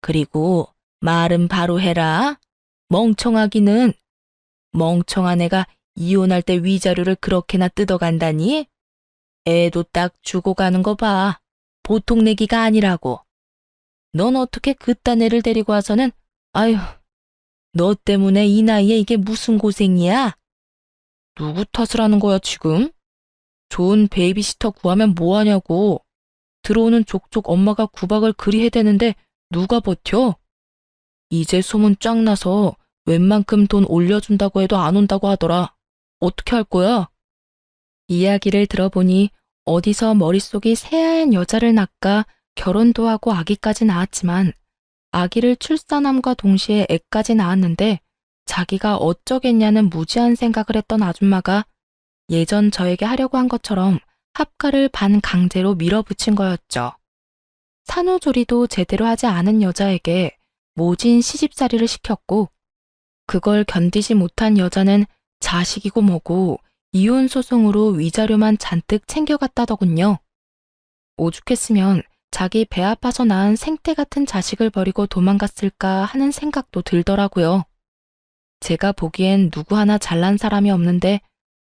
그리고 말은 바로 해라. 멍청하기는. 멍청한 애가 이혼할 때 위자료를 그렇게나 뜯어간다니? 애도 딱 주고 가는 거 봐. 보통 내기가 아니라고. 넌 어떻게 그딴 애를 데리고 와서는 아휴, 너 때문에 이 나이에 이게 무슨 고생이야? 누구 탓을 하는 거야 지금? 좋은 베이비시터 구하면 뭐하냐고. 들어오는 족족 엄마가 구박을 그리 해대는데 누가 버텨? 이제 소문 쫙 나서 웬만큼 돈 올려준다고 해도 안 온다고 하더라. 어떻게 할 거야? 이야기를 들어보니 어디서 머릿속이 새하얀 여자를 낳까 결혼도 하고 아기까지 낳았지만 아기를 출산함과 동시에 애까지 낳았는데 자기가 어쩌겠냐는 무지한 생각을 했던 아줌마가 예전 저에게 하려고 한 것처럼 합가를 반강제로 밀어붙인 거였죠. 산후조리도 제대로 하지 않은 여자에게 모진 시집살이를 시켰고 그걸 견디지 못한 여자는 자식이고 뭐고 이혼 소송으로 위자료만 잔뜩 챙겨갔다더군요. 오죽했으면 자기 배 아파서 낳은 생태 같은 자식을 버리고 도망갔을까 하는 생각도 들더라고요. 제가 보기엔 누구 하나 잘난 사람이 없는데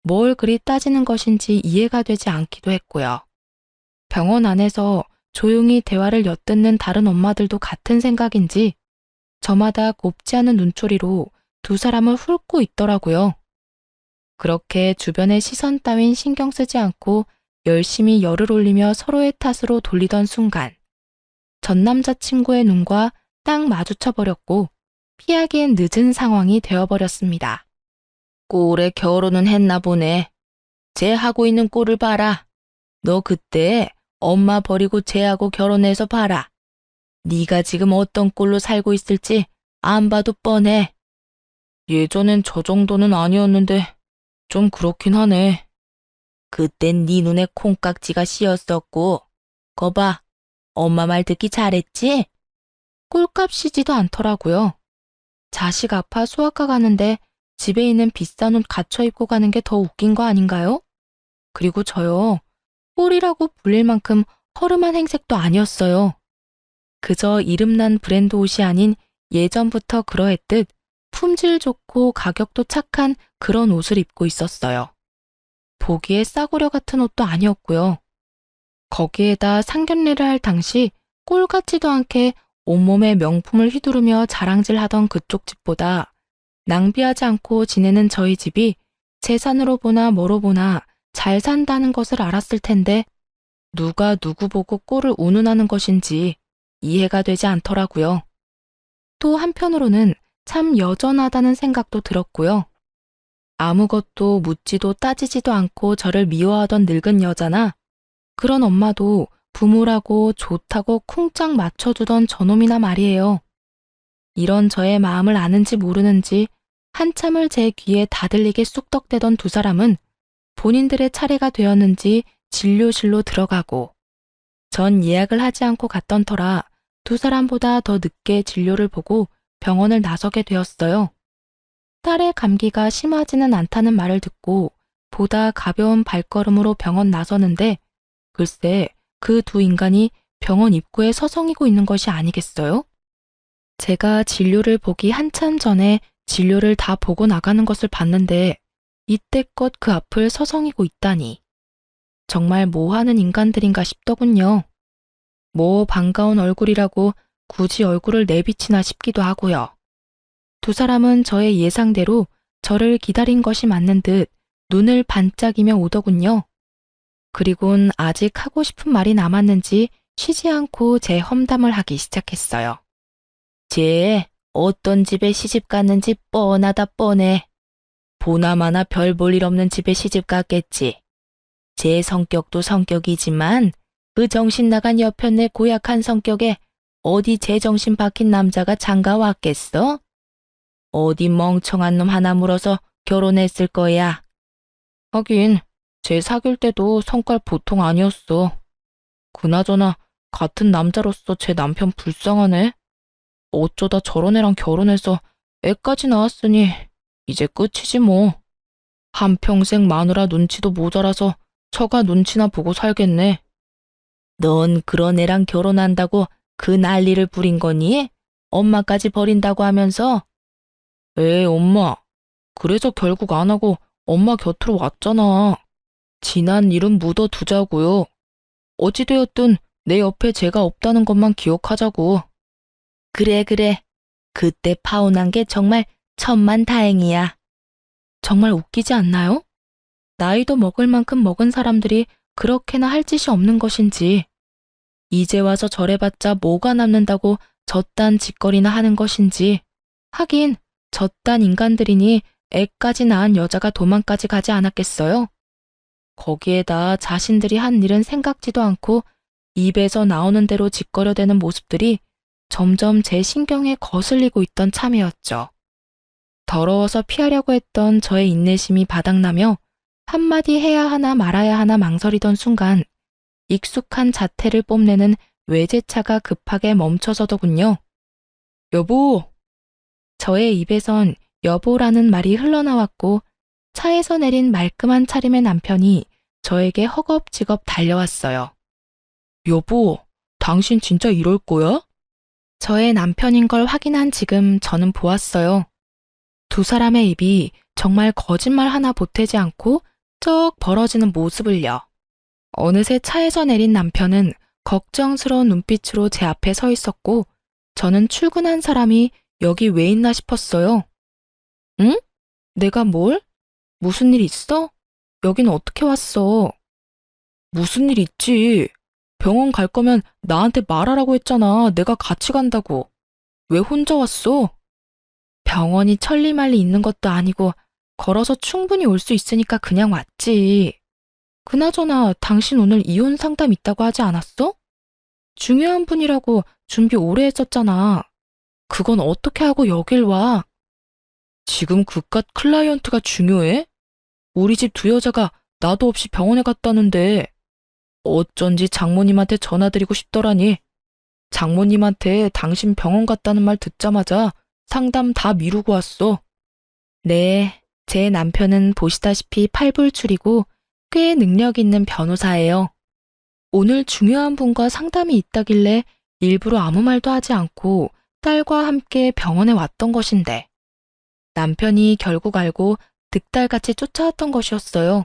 뭘 그리 따지는 것인지 이해가 되지 않기도 했고요. 병원 안에서 조용히 대화를 엿듣는 다른 엄마들도 같은 생각인지 저마다 곱지 않은 눈초리로 두 사람을 훑고 있더라고요. 그렇게 주변의 시선 따윈 신경 쓰지 않고 열심히 열을 올리며 서로의 탓으로 돌리던 순간 전 남자친구의 눈과 딱 마주쳐버렸고 피하기엔 늦은 상황이 되어버렸습니다. 꼴에 결혼은 했나 보네. 쟤 하고 있는 꼴을 봐라. 너 그때 엄마 버리고 쟤하고 결혼해서 봐라. 네가 지금 어떤 꼴로 살고 있을지 안 봐도 뻔해. 예전엔 저 정도는 아니었는데 좀 그렇긴 하네. 그땐 네 눈에 콩깍지가 씌었었고 거봐, 엄마 말 듣기 잘했지? 꼴값이지도 않더라고요. 자식 아파 소아과 가는데 집에 있는 비싼 옷 갖춰 입고 가는 게 더 웃긴 거 아닌가요? 그리고 저요, 꼴이라고 불릴 만큼 허름한 행색도 아니었어요. 그저 이름난 브랜드 옷이 아닌 예전부터 그러했듯 품질 좋고 가격도 착한 그런 옷을 입고 있었어요. 보기에 싸구려 같은 옷도 아니었고요. 거기에다 상견례를 할 당시 꼴 같지도 않게 온몸에 명품을 휘두르며 자랑질하던 그쪽 집보다 낭비하지 않고 지내는 저희 집이 재산으로 보나 뭐로 보나 잘 산다는 것을 알았을 텐데 누가 누구 보고 꼴을 운운하는 것인지 이해가 되지 않더라고요. 또 한편으로는 참 여전하다는 생각도 들었고요. 아무것도 묻지도 따지지도 않고 저를 미워하던 늙은 여자나 그런 엄마도 부모라고 좋다고 쿵짝 맞춰주던 저놈이나 말이에요. 이런 저의 마음을 아는지 모르는지 한참을 제 귀에 다들리게 쑥덕대던 두 사람은 본인들의 차례가 되었는지 진료실로 들어가고 전 예약을 하지 않고 갔던 터라 두 사람보다 더 늦게 진료를 보고 병원을 나서게 되었어요. 딸의 감기가 심하지는 않다는 말을 듣고 보다 가벼운 발걸음으로 병원 나서는데 글쎄 그 두 인간이 병원 입구에 서성이고 있는 것이 아니겠어요? 제가 진료를 보기 한참 전에 진료를 다 보고 나가는 것을 봤는데 이때껏 그 앞을 서성이고 있다니. 정말 뭐 하는 인간들인가 싶더군요. 뭐 반가운 얼굴이라고 굳이 얼굴을 내비치나 싶기도 하고요. 두 사람은 저의 예상대로 저를 기다린 것이 맞는 듯 눈을 반짝이며 오더군요. 그리곤 아직 하고 싶은 말이 남았는지 쉬지 않고 제 험담을 하기 시작했어요. 쟤 어떤 집에 시집 갔는지 뻔하다 뻔해. 보나마나 별 볼 일 없는 집에 시집 갔겠지. 제 성격도 성격이지만 그 정신 나간 여편네 고약한 성격에 어디 제정신 박힌 남자가 장가 왔겠어? 어디 멍청한 놈 하나 물어서 결혼했을 거야. 하긴 쟤 사귈 때도 성깔 보통 아니었어. 그나저나 같은 남자로서 제 남편 불쌍하네. 어쩌다 저런 애랑 결혼해서 애까지 낳았으니 이제 끝이지 뭐. 한평생 마누라 눈치도 모자라서 처가 눈치나 보고 살겠네. 넌 그런 애랑 결혼한다고 그 난리를 부린 거니? 엄마까지 버린다고 하면서? 에이 엄마, 그래서 결국 안 하고 엄마 곁으로 왔잖아. 지난 일은 묻어두자고요. 어찌되었든 내 옆에 제가 없다는 것만 기억하자고. 그래. 그때 파혼한 게 정말 천만다행이야. 정말 웃기지 않나요? 나이도 먹을 만큼 먹은 사람들이 그렇게나 할 짓이 없는 것인지, 이제 와서 저래봤자 뭐가 남는다고 저딴 짓거리나 하는 것인지, 하긴 저딴 인간들이니 애까지 낳은 여자가 도망까지 가지 않았겠어요? 거기에다 자신들이 한 일은 생각지도 않고 입에서 나오는 대로 짓거려대는 모습들이 점점 제 신경에 거슬리고 있던 참이었죠. 더러워서 피하려고 했던 저의 인내심이 바닥나며 한마디 해야 하나 말아야 하나 망설이던 순간 익숙한 자태를 뽐내는 외제차가 급하게 멈춰서더군요. 여보! 저의 입에선 여보라는 말이 흘러나왔고 차에서 내린 말끔한 차림의 남편이 저에게 허겁지겁 달려왔어요. 여보, 당신 진짜 이럴 거야? 저의 남편인 걸 확인한 지금 저는 보았어요. 두 사람의 입이 정말 거짓말 하나 보태지 않고 쩍 벌어지는 모습을요. 어느새 차에서 내린 남편은 걱정스러운 눈빛으로 제 앞에 서 있었고 저는 출근한 사람이 여기 왜 있나 싶었어요. 응? 내가 뭘? 무슨 일 있어? 여긴 어떻게 왔어? 무슨 일 있지? 병원 갈 거면 나한테 말하라고 했잖아. 내가 같이 간다고. 왜 혼자 왔어? 병원이 천리말리 있는 것도 아니고 걸어서 충분히 올 수 있으니까 그냥 왔지. 그나저나 당신 오늘 이혼 상담 있다고 하지 않았어? 중요한 분이라고 준비 오래 했었잖아. 그건 어떻게 하고 여길 와? 지금 그깟 클라이언트가 중요해? 우리 집 두 여자가 나도 없이 병원에 갔다는데 어쩐지 장모님한테 전화드리고 싶더라니. 장모님한테 당신 병원 갔다는 말 듣자마자 상담 다 미루고 왔어. 네, 제 남편은 보시다시피 팔불출이고 꽤 능력 있는 변호사예요. 오늘 중요한 분과 상담이 있다길래 일부러 아무 말도 하지 않고 딸과 함께 병원에 왔던 것인데 남편이 결국 알고 득달같이 쫓아왔던 것이었어요.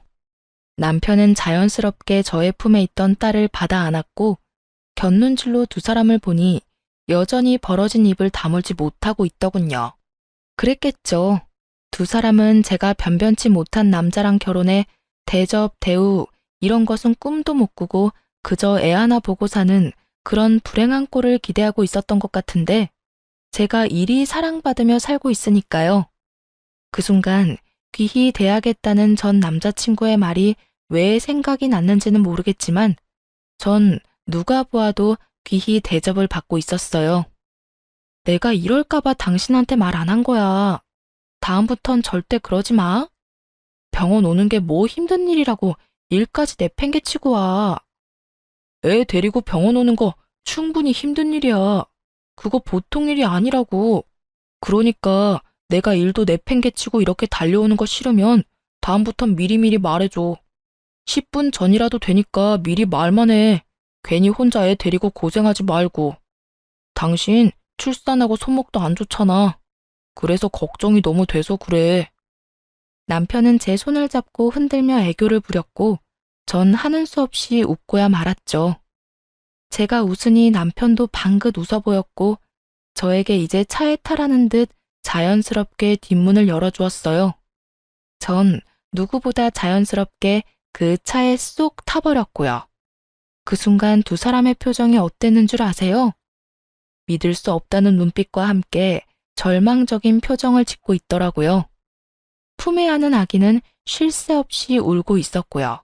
남편은 자연스럽게 저의 품에 있던 딸을 받아 안았고 곁눈질로 두 사람을 보니 여전히 벌어진 입을 다물지 못하고 있더군요. 그랬겠죠. 두 사람은 제가 변변치 못한 남자랑 결혼해 대접, 대우 이런 것은 꿈도 못 꾸고 그저 애 하나 보고 사는 그런 불행한 꼴을 기대하고 있었던 것 같은데 제가 이리 사랑받으며 살고 있으니까요. 그 순간 귀히 대하겠다는 전 남자친구의 말이 왜 생각이 났는지는 모르겠지만 전 누가 보아도 귀히 대접을 받고 있었어요. 내가 이럴까봐 당신한테 말 안 한 거야. 다음부턴 절대 그러지 마. 병원 오는 게 뭐 힘든 일이라고 일까지 내팽개치고 와. 애 데리고 병원 오는 거 충분히 힘든 일이야. 그거 보통 일이 아니라고. 그러니까 내가 일도 내팽개치고 이렇게 달려오는 거 싫으면 다음부턴 미리미리 말해줘. 10분 전이라도 되니까 미리 말만 해. 괜히 혼자 애 데리고 고생하지 말고. 당신 출산하고 손목도 안 좋잖아. 그래서 걱정이 너무 돼서 그래. 남편은 제 손을 잡고 흔들며 애교를 부렸고 전 하는 수 없이 웃고야 말았죠. 제가 웃으니 남편도 방긋 웃어 보였고 저에게 이제 차에 타라는 듯 자연스럽게 뒷문을 열어주었어요. 전 누구보다 자연스럽게 그 차에 쏙 타버렸고요. 그 순간 두 사람의 표정이 어땠는 줄 아세요? 믿을 수 없다는 눈빛과 함께 절망적인 표정을 짓고 있더라고요. 품에 안은 아기는 쉴 새 없이 울고 있었고요.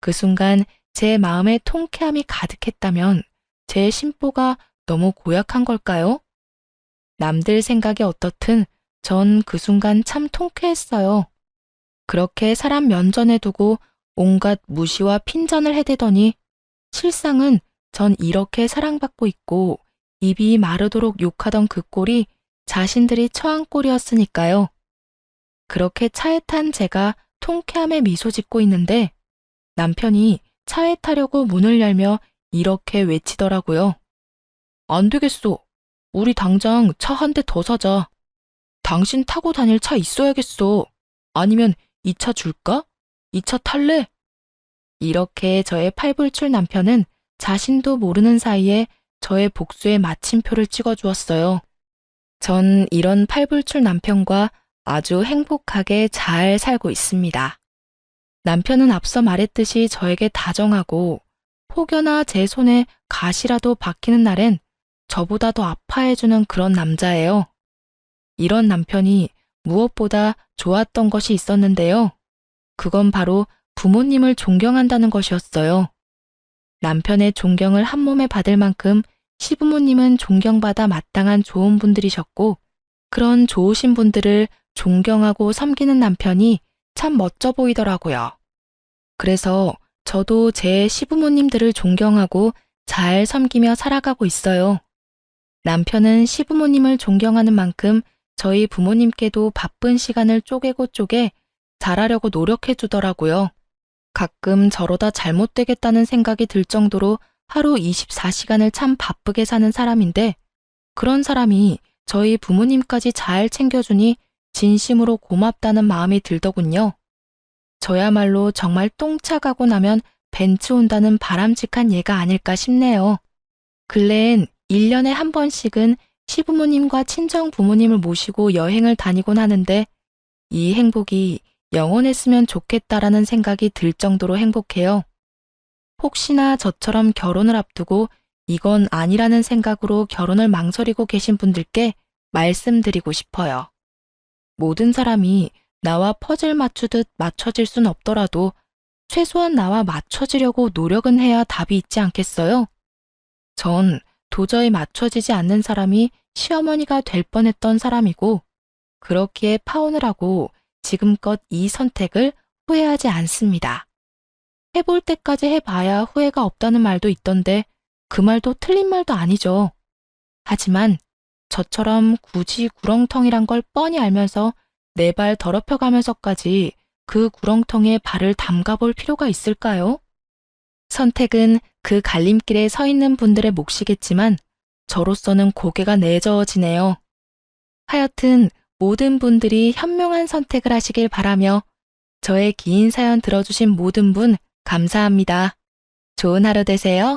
그 순간 제 마음에 통쾌함이 가득했다면 제 심보가 너무 고약한 걸까요? 남들 생각이 어떻든 전 그 순간 참 통쾌했어요. 그렇게 사람 면전에 두고 온갖 무시와 핀잔을 해대더니 실상은 전 이렇게 사랑받고 있고 입이 마르도록 욕하던 그 꼴이 자신들이 처한 꼴이었으니까요. 그렇게 차에 탄 제가 통쾌함에 미소 짓고 있는데 남편이 차에 타려고 문을 열며 이렇게 외치더라고요. 안 되겠어. 우리 당장 차 한 대 더 사자. 당신 타고 다닐 차 있어야겠어. 아니면 이 차 줄까? 이 차 탈래? 이렇게 저의 팔불출 남편은 자신도 모르는 사이에 저의 복수의 마침표를 찍어주었어요. 전 이런 팔불출 남편과 아주 행복하게 잘 살고 있습니다. 남편은 앞서 말했듯이 저에게 다정하고 혹여나 제 손에 가시라도 박히는 날엔 저보다 더 아파해주는 그런 남자예요. 이런 남편이 무엇보다 좋았던 것이 있었는데요. 그건 바로 부모님을 존경한다는 것이었어요. 남편의 존경을 한 몸에 받을 만큼 시부모님은 존경받아 마땅한 좋은 분들이셨고 그런 좋으신 분들을 존경하고 섬기는 남편이 참 멋져 보이더라고요. 그래서 저도 제 시부모님들을 존경하고 잘 섬기며 살아가고 있어요. 남편은 시부모님을 존경하는 만큼 저희 부모님께도 바쁜 시간을 쪼개고 쪼개 잘하려고 노력해 주더라고요. 가끔 저러다 잘못되겠다는 생각이 들 정도로 하루 24시간을 참 바쁘게 사는 사람인데 그런 사람이 저희 부모님까지 잘 챙겨주니 진심으로 고맙다는 마음이 들더군요. 저야말로 정말 똥차 가고 나면 벤츠 온다는 바람직한 예가 아닐까 싶네요. 근래엔 1년에 한 번씩은 시부모님과 친정 부모님을 모시고 여행을 다니곤 하는데 이 행복이 영원했으면 좋겠다라는 생각이 들 정도로 행복해요. 혹시나 저처럼 결혼을 앞두고 이건 아니라는 생각으로 결혼을 망설이고 계신 분들께 말씀드리고 싶어요. 모든 사람이 나와 퍼즐 맞추듯 맞춰질 순 없더라도 최소한 나와 맞춰지려고 노력은 해야 답이 있지 않겠어요? 전 도저히 맞춰지지 않는 사람이 시어머니가 될 뻔했던 사람이고 그렇기에 파혼을 하고 지금껏 이 선택을 후회하지 않습니다. 해볼 때까지 해봐야 후회가 없다는 말도 있던데 그 말도 틀린 말도 아니죠. 하지만 저처럼 굳이 구렁텅이란 걸 뻔히 알면서 내 발 더럽혀가면서까지 그 구렁텅이에 발을 담가볼 필요가 있을까요? 선택은 그 갈림길에 서 있는 분들의 몫이겠지만 저로서는 고개가 내저어지네요. 하여튼 모든 분들이 현명한 선택을 하시길 바라며 저의 긴 사연 들어주신 모든 분 감사합니다. 좋은 하루 되세요.